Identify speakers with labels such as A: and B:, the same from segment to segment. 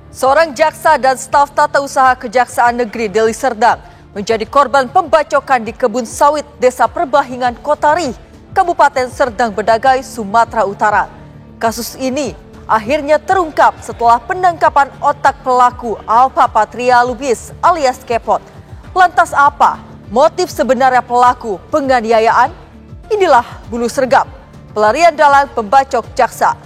A: Seorang jaksa dan staf tata usaha Kejaksaan Negeri Deli Serdang menjadi korban pembacokan di kebun sawit Desa Perbahingan Kotari, Kabupaten Serdang Bedagai, Sumatera Utara. Kasus ini akhirnya terungkap setelah penangkapan otak pelaku Alpa Patria Lubis alias Kepot. Lantas apa motif sebenarnya pelaku penganiayaan? Inilah bulu sergap pelarian dalang pembacok jaksa.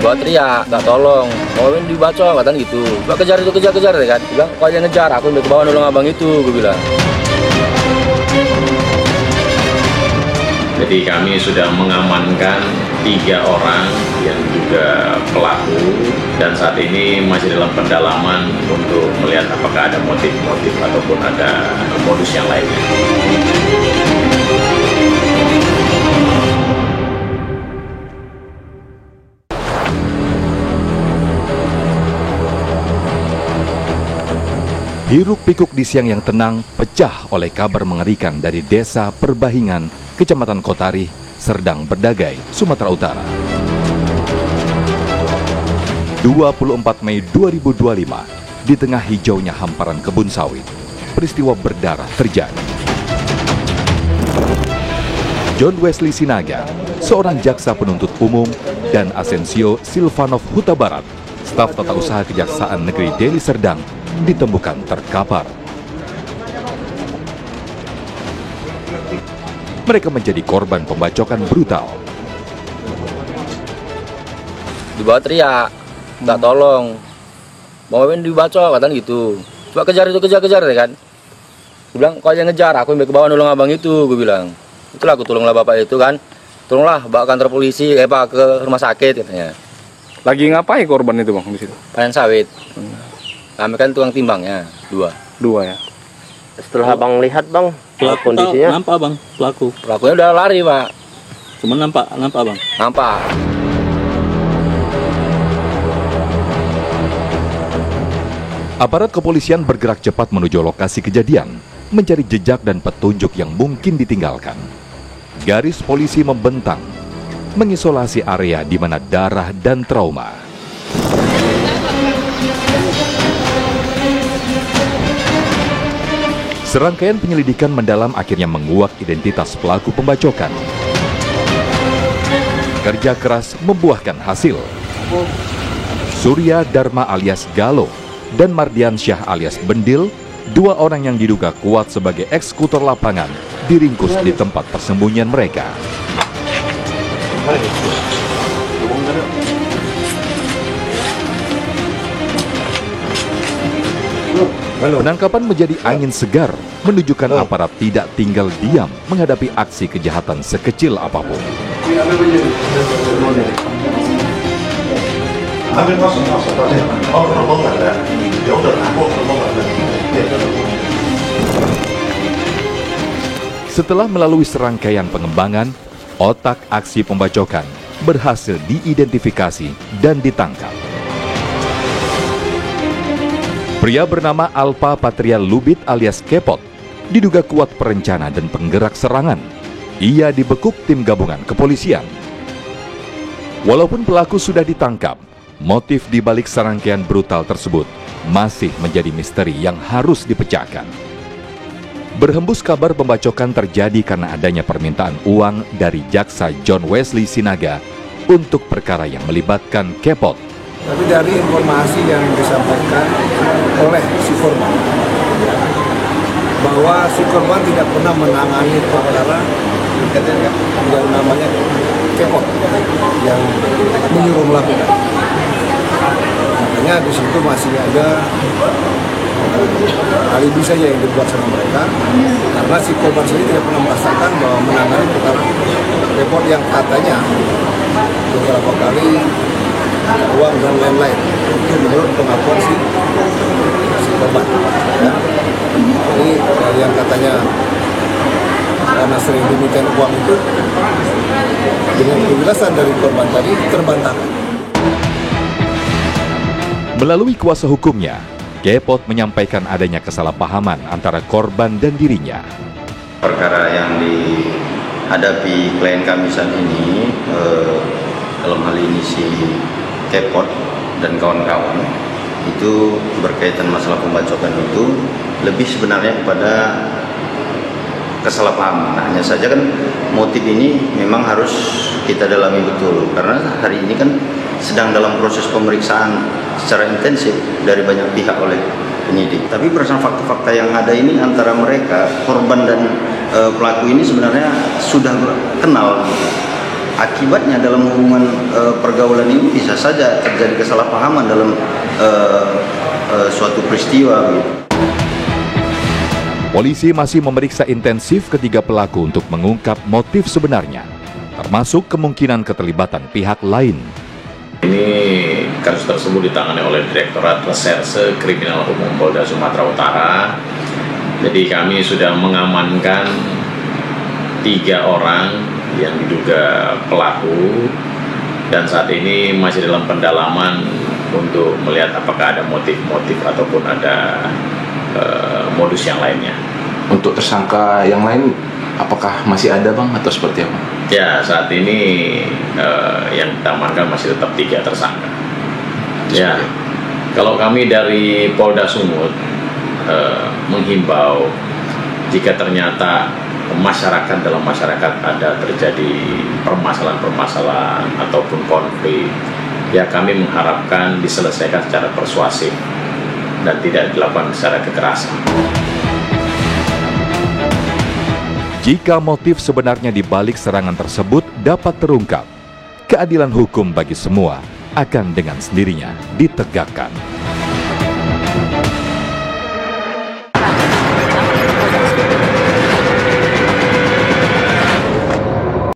B: Gua teriak, tak tolong, mau dibaca katanya gitu. Gua kejar itu kejar ya kan. Bilang kau yang ngejar, aku udah ke bawah nolong abang itu, gue bilang.
C: Jadi kami sudah mengamankan 3 orang yang juga pelaku dan saat ini masih dalam pendalaman untuk melihat apakah ada motif-motif ataupun ada modus yang lainnya.
D: Hiruk-pikuk di siang yang tenang pecah oleh kabar mengerikan dari Desa Perbahingan, Kecamatan Kotari, Serdang Bedagai, Sumatera Utara. 24 Mei 2025, di tengah hijaunya hamparan kebun sawit, peristiwa berdarah terjadi. John Wesley Sinaga, seorang jaksa penuntut umum, dan Asensio Silvanov Huta Barat, staf tata usaha Kejaksaan Negeri Deli Serdang, ditemukan terkapar. Mereka menjadi korban pembacokan brutal.
B: Dibawa teriak, tak tolong, mau dibaca katanya gitu. Coba kejar itu kejar ya kan. Gue bilang kau yang ngejar, aku yang ke bawah nolong abang itu, gue bilang. Itulah aku tolonglah bapak itu kan. Tolonglah bawa kantor polisi, pak ke rumah sakit katanya.
E: Lagi ngapain korban itu bang di situ?
B: Panen sawit. Kami kan tukang timbangnya, 2
E: ya.
F: Setelah abang lihat bang, kondisinya
G: nampak bang pelaku.
B: Pelakunya udah lari pak.
G: Cuma nampak bang.
B: Nampak.
D: Aparat kepolisian bergerak cepat menuju lokasi kejadian, mencari jejak dan petunjuk yang mungkin ditinggalkan. Garis polisi membentang, mengisolasi area di mana darah dan trauma. Serangkaian penyelidikan mendalam akhirnya menguak identitas pelaku pembacokan. Kerja keras membuahkan hasil. Surya Dharma alias Galo dan Mardian Syah alias Bendil, 2 orang yang diduga kuat sebagai eksekutor lapangan, diringkus di tempat persembunyian mereka. Penangkapan menjadi angin segar, menunjukkan aparat tidak tinggal diam menghadapi aksi kejahatan sekecil apapun. Setelah melalui serangkaian pengembangan, otak aksi pembacokan berhasil diidentifikasi dan ditangkap. Pria bernama Alpa Patria Lubis alias Kepot diduga kuat perencana dan penggerak serangan. Ia dibekuk tim gabungan kepolisian. Walaupun pelaku sudah ditangkap, motif di balik serangkaian brutal tersebut masih menjadi misteri yang harus dipecahkan. Berhembus kabar pembacokan terjadi karena adanya permintaan uang dari jaksa John Wesley Sinaga untuk perkara yang melibatkan Kepot.
H: Tapi dari informasi yang disampaikan oleh si korban, bahwa si korban tidak pernah menangani perkara yang namanya Kepot yang menyuruh melakukan. Makanya di situ masih ada alibi saja yang dibuat sama mereka, karena si korban sendiri tidak pernah merasakan bahwa menangani perkara Kepot yang katanya beberapa kali uang dan lain-lain. Itu menurut pengakuan si korban. Ya. Jadi yang katanya karena sering dimintain uang itu, dengan penjelasan dari korban tadi terbantahkan.
D: Melalui kuasa hukumnya, Kepot menyampaikan adanya kesalahpahaman antara korban dan dirinya.
B: Perkara yang dihadapi klien kami saat ini, dalam hal ini si Kepot dan kawan-kawan, itu berkaitan masalah pembacokan itu lebih sebenarnya kepada kesalahpahaman. Hanya saja kan motif ini memang harus kita dalami betul, karena hari ini kan sedang dalam proses pemeriksaan secara intensif dari banyak pihak oleh penyidik. Tapi berdasarkan fakta-fakta yang ada ini antara mereka, korban dan pelaku ini sebenarnya sudah kenal. Akibatnya dalam hubungan pergaulan ini bisa saja terjadi kesalahpahaman dalam suatu peristiwa.
D: Polisi masih memeriksa intensif ketiga pelaku untuk mengungkap motif sebenarnya, termasuk kemungkinan keterlibatan pihak lain.
C: Ini kasus tersebut ditangani oleh Direktorat Reserse Kriminal Umum Polda Sumatera Utara. Jadi kami sudah mengamankan 3 orang yang diduga pelaku, dan saat ini masih dalam pendalaman untuk melihat apakah ada motif-motif ataupun ada modus yang lainnya.
I: Untuk tersangka yang lain, apakah masih ada bang atau seperti apa?
C: Ya, saat ini yang kita amankan masih tetap 3 tersangka. Ya, kalau kami dari Polda Sumut menghimbau jika ternyata dalam masyarakat ada terjadi permasalahan-permasalahan ataupun konflik, ya kami mengharapkan diselesaikan secara persuasif dan tidak dilakukan secara kekerasan.
D: Jika motif sebenarnya di balik serangan tersebut dapat terungkap, keadilan hukum bagi semua akan dengan sendirinya ditegakkan.